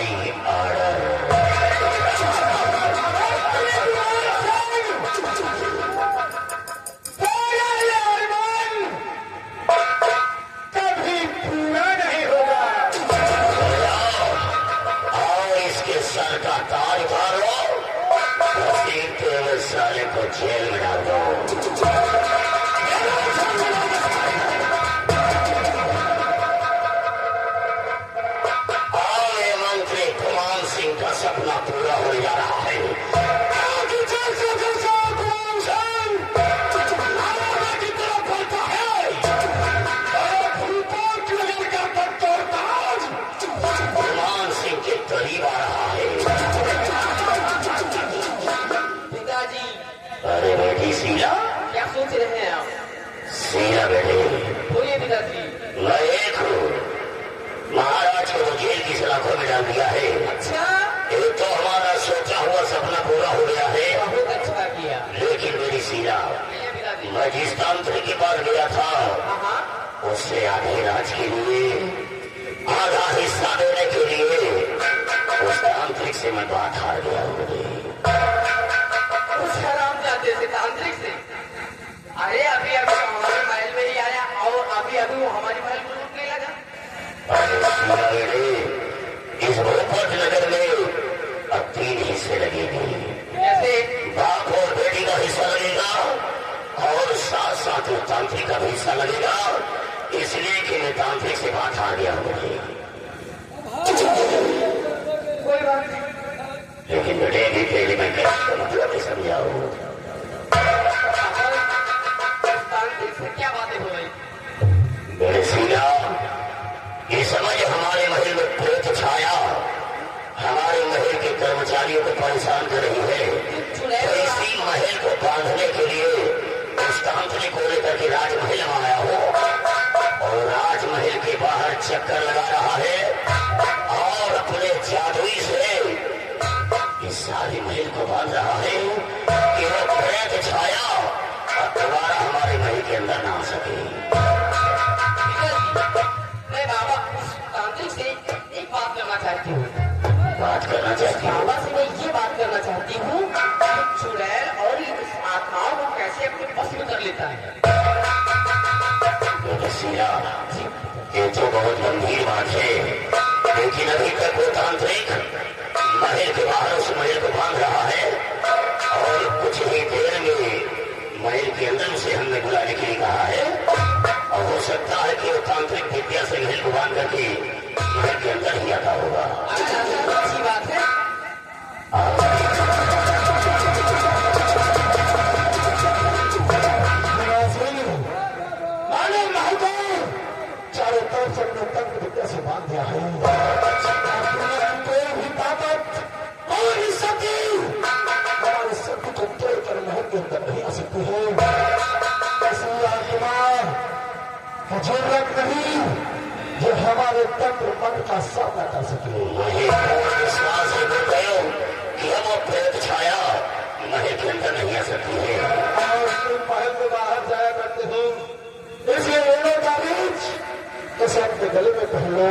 By order. कभी पूरा नहीं होगा। आओ इसके सर का ताज उतारो, घसीटते हुए साले को जेल में डाल दो। का सपना पूरा हो जा रहा है। हनुमान सिंह के करीब आ रहा है। पिताजी, अरे बेटी सीला, क्या सोच रहे हैं आप? सीला बेटे, बोलिए पिताजी। मैं एक हूँ, महाराज को जेल की सलाखों में डाल दिया है। अच्छा, एक तो हमारा सोचा हुआ सपना पूरा हो गया है। बहुत अच्छा किया। लेकिन मेरी सीला, पिताजी, मैं जिस तांत्रिक के पास गया था हाँ, उससे आधे राज के लिए आधा हिस्सा देने के लिए उस तांत्रिक से मैं बात हार गया हूँ। उस हरामजादे से, तांत्रिक से? अरे अभी अभी हमारे महल में ही आया और अभी अभी वो हमारी महल को लूटने लगा। इस भोपत नगर में अब 3 हिस्से लगेंगे। जैसे बाप और बेटी का हिस्सा लगेगा और साथ साथ वो तांत्रिक का भी हिस्सा लगेगा, इसलिए कि मैं तांत्रिक से बात हार गया हूँ। कोई बात नहीं। लेकिन बेटे भी पहले मैं कैसे मतलब समझाऊँ। तांत्रिक से क्या बातें हो रही? मेरे सीना, इस समय हमारे महल में प्रेत छाया हमारे महल के कर्मचारियों को परेशान कर रही है। तो इसी महल को बांधने के लिए उस तांत्रिक को लेकर के राजमहल में आया हो और राजमहल के बाहर चक्कर लगा रहा है और अपने जादुई से इस सारे महल को बांध रहा है कि वो प्रेत छाया और दोबारा हमारे महल के अंदर ना आ सके। मैं बाबा तांत्रिक से एक बात करना चाहती हूँ। बात करना चाहती हूँ? बाबा से मैं ये बात करना चाहती हूँ कि चुड़ैल और इस आत्माओं को कैसे अपने बस में कर लेता है। ये तो बहुत गंभीर बात है, लेकिन अभी तक वो तांत्रिक महल के बाहर उस महल को बांध रहा है और कुछ ही देर में महल के अंदर उसे हमने बुलाने के लिए कहा है और हो सकता है कि वो तांत्रिक विद्या से महल को बांध करके महल के अंदर ही आता होगा। अच्छी बात है। चारों तरफ से अपने तंत्र विद्या से बांध दिया है। कोई भी ताकत, कोई भी शक्ति हमारे शक्ति को तोड़कर महल के अंदर नहीं आ सकती है। ऐसी आत्मा की जरूरत नहीं जो हमारे तंत्र मन का सामना कर सके। विश्वास है कि हम वो प्रेत छाया महल के अंदर नहीं आ सकती है और तुम महल के बाहर जाया करते हो, इसलिए ओढ़ो का बीच इसे अपने गले में पहनो।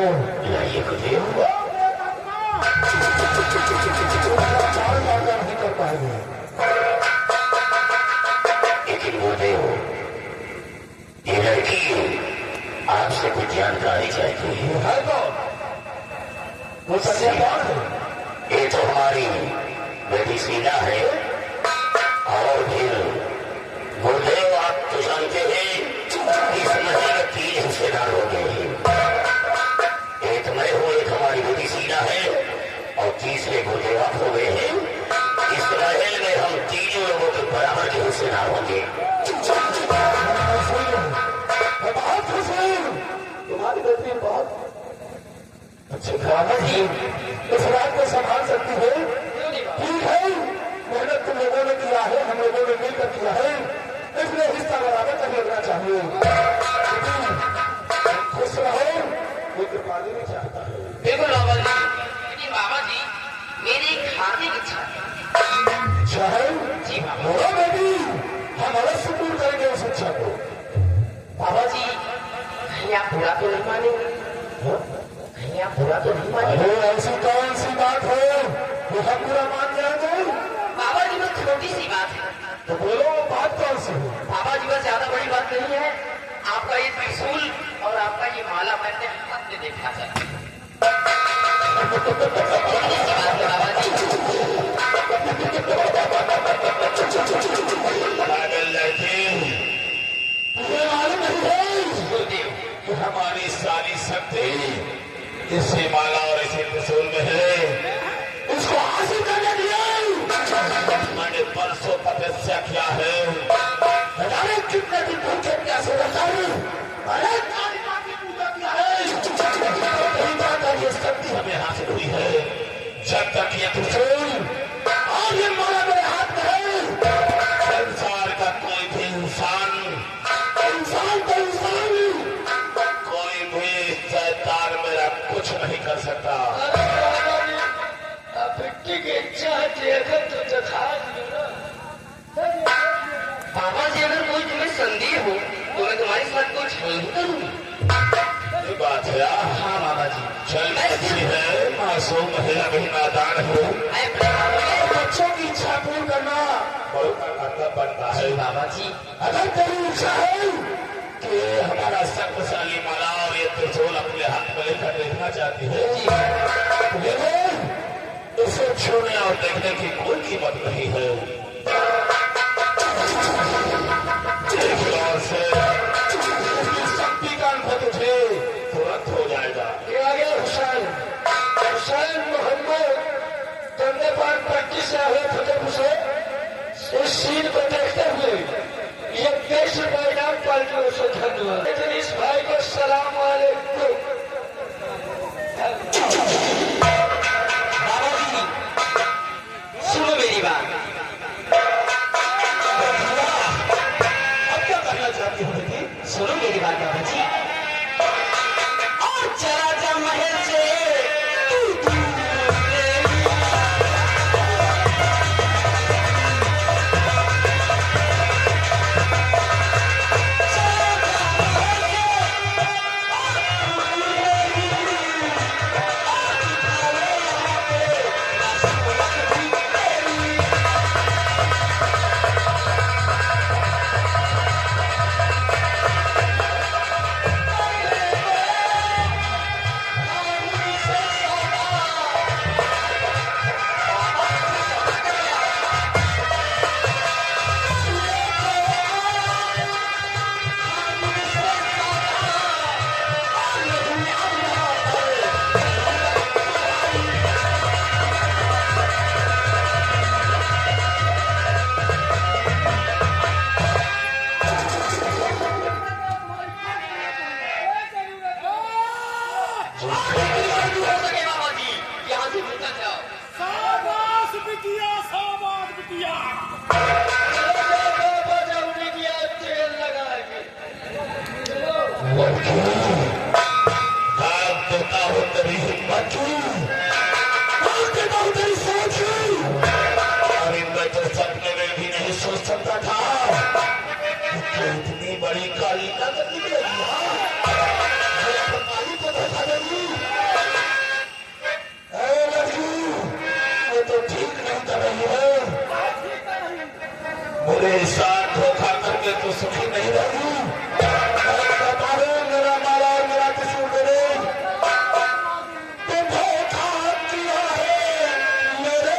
ये कुछ नहीं कर पाएंगे। लेकिन गुरुदेव, ये लड़की आपसे कुछ जानकारी चाहती है। तो वो सच्चा कौन है? ये तो हमारी बेटी सीला है और फिर गुरुदेव आप तो जानते हैं इस महल में 3 हिस्सेदार हो गए हैं। एक मैं हूँ, एक हमारी बेटी सीला है और तीसरे गुरुदेव आप हो गए हैं। इस महल में हम तीनों लोगों के बराबर के हिस्सेदार होंगे। बहुत खुश हूँ, तुम्हारी बेटी बहुत अच्छे ग्रामर है, इस रात को संभाल सकती है। ठीक है, मेहनत तुम लोगों ने किया है, हम लोगों ने मिलकर किया है, इसलिए हिस्सा बराबर कर लेना चाहिए। खुश रहो, ये कृपाली नहीं चाहता है। बिल्कुल बाबा जी, लेकिन बाबा जी मेरी एक हार्दिक इच्छा है। इच्छा है? जी बाबा। बोलो बेटी, हम अवश्य पूर्ण करेंगे उस इच्छा को। बाबा जी कहीं आप बुरा तो नहीं मानेंगे? कहीं आप मेरा तो नहीं मानी। अरे ऐसी कौन सी बात है जो हम पूरा मान जाए तो? बाबा जी बस छोटी सी बात है। तो बोलो वो बात कौन सी है? बाबा जी बस ज्यादा बड़ी बात नहीं है। आपका ये त्रिशूल और आपका ये माला मैंने हाथ में देखा था। छोटी सी बात है बाबा जी। पागल लड़के, तुम्हें मालूम नहीं है गुरुदेव, कि हमारी सारी शक्ति इसी माला और इसी त्रिशूल में है। उसको हासिल करने के लिए मैंने परसों तपस्या किया है। अरे कितने दिन भूखे प्यासे रहता हूँ। अरे कालिका की पूजा किया है। यही बात है, ये शक्ति हमें हासिल हुई है। जब तक ये त्रिशूल और ये माला मेरे हाथ में है। संसार का कोई भी इंसान, इंसान तो इंसान कोई भी शैतान मेरा कुछ नहीं कर सकता। बाबा जी अगर कोई तुम्हें संदेह हो तो मैं तुम्हारे साथ कुछ नहीं करूंगी। ये बात है। हाँ बाबा जी, चल अच्छी है, मासूम है, अभी नादान हो। मैं अपने बाबा जी बच्चों की इच्छा पूर्ण करना बहुत कर्तव्य बनता है। बाबा जी, अगर तेरी इच्छा है कि हमारा शक्तिशाली माला और ये त्रिशूल अपने हाथ में लेकर देखना चाहती है, तो ले ले। इसे छूने और देखने की कोई कीमत नहीं है। एक और से इसकी शक्ति का अनुभव तुझे तुरंत हो जाएगा। ये आ गया हुसैन। हुसैन मोहम्मद कंधे पर पट्टी से आए फतेहपुर से। इस सीन को देखते हुए ये 23 रुपए इनाम पार्टी को धन्यवाद। लेकिन इस भाई को सलाम वालेकुम। बाबा जी सुनो मेरी बात। अब क्या करना चाहती हो बेटी? सुनो मेरी बात बाबा जी। और चला जा महल से तू इतनी बड़ी कालिका निकलेगी। काली को धोखा देगी। लड़की ये तो ठीक नहीं कर रही है। मेरे साथ धोखा करके तो सुखी नहीं रही। बता दे मेरा माला और मेरा त्रिशूल दे दे। तो धोखा किया है मेरे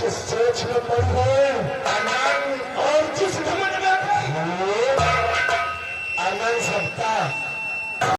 जिस सोच में पड़ी है और जिस घमंड में आनंद सबका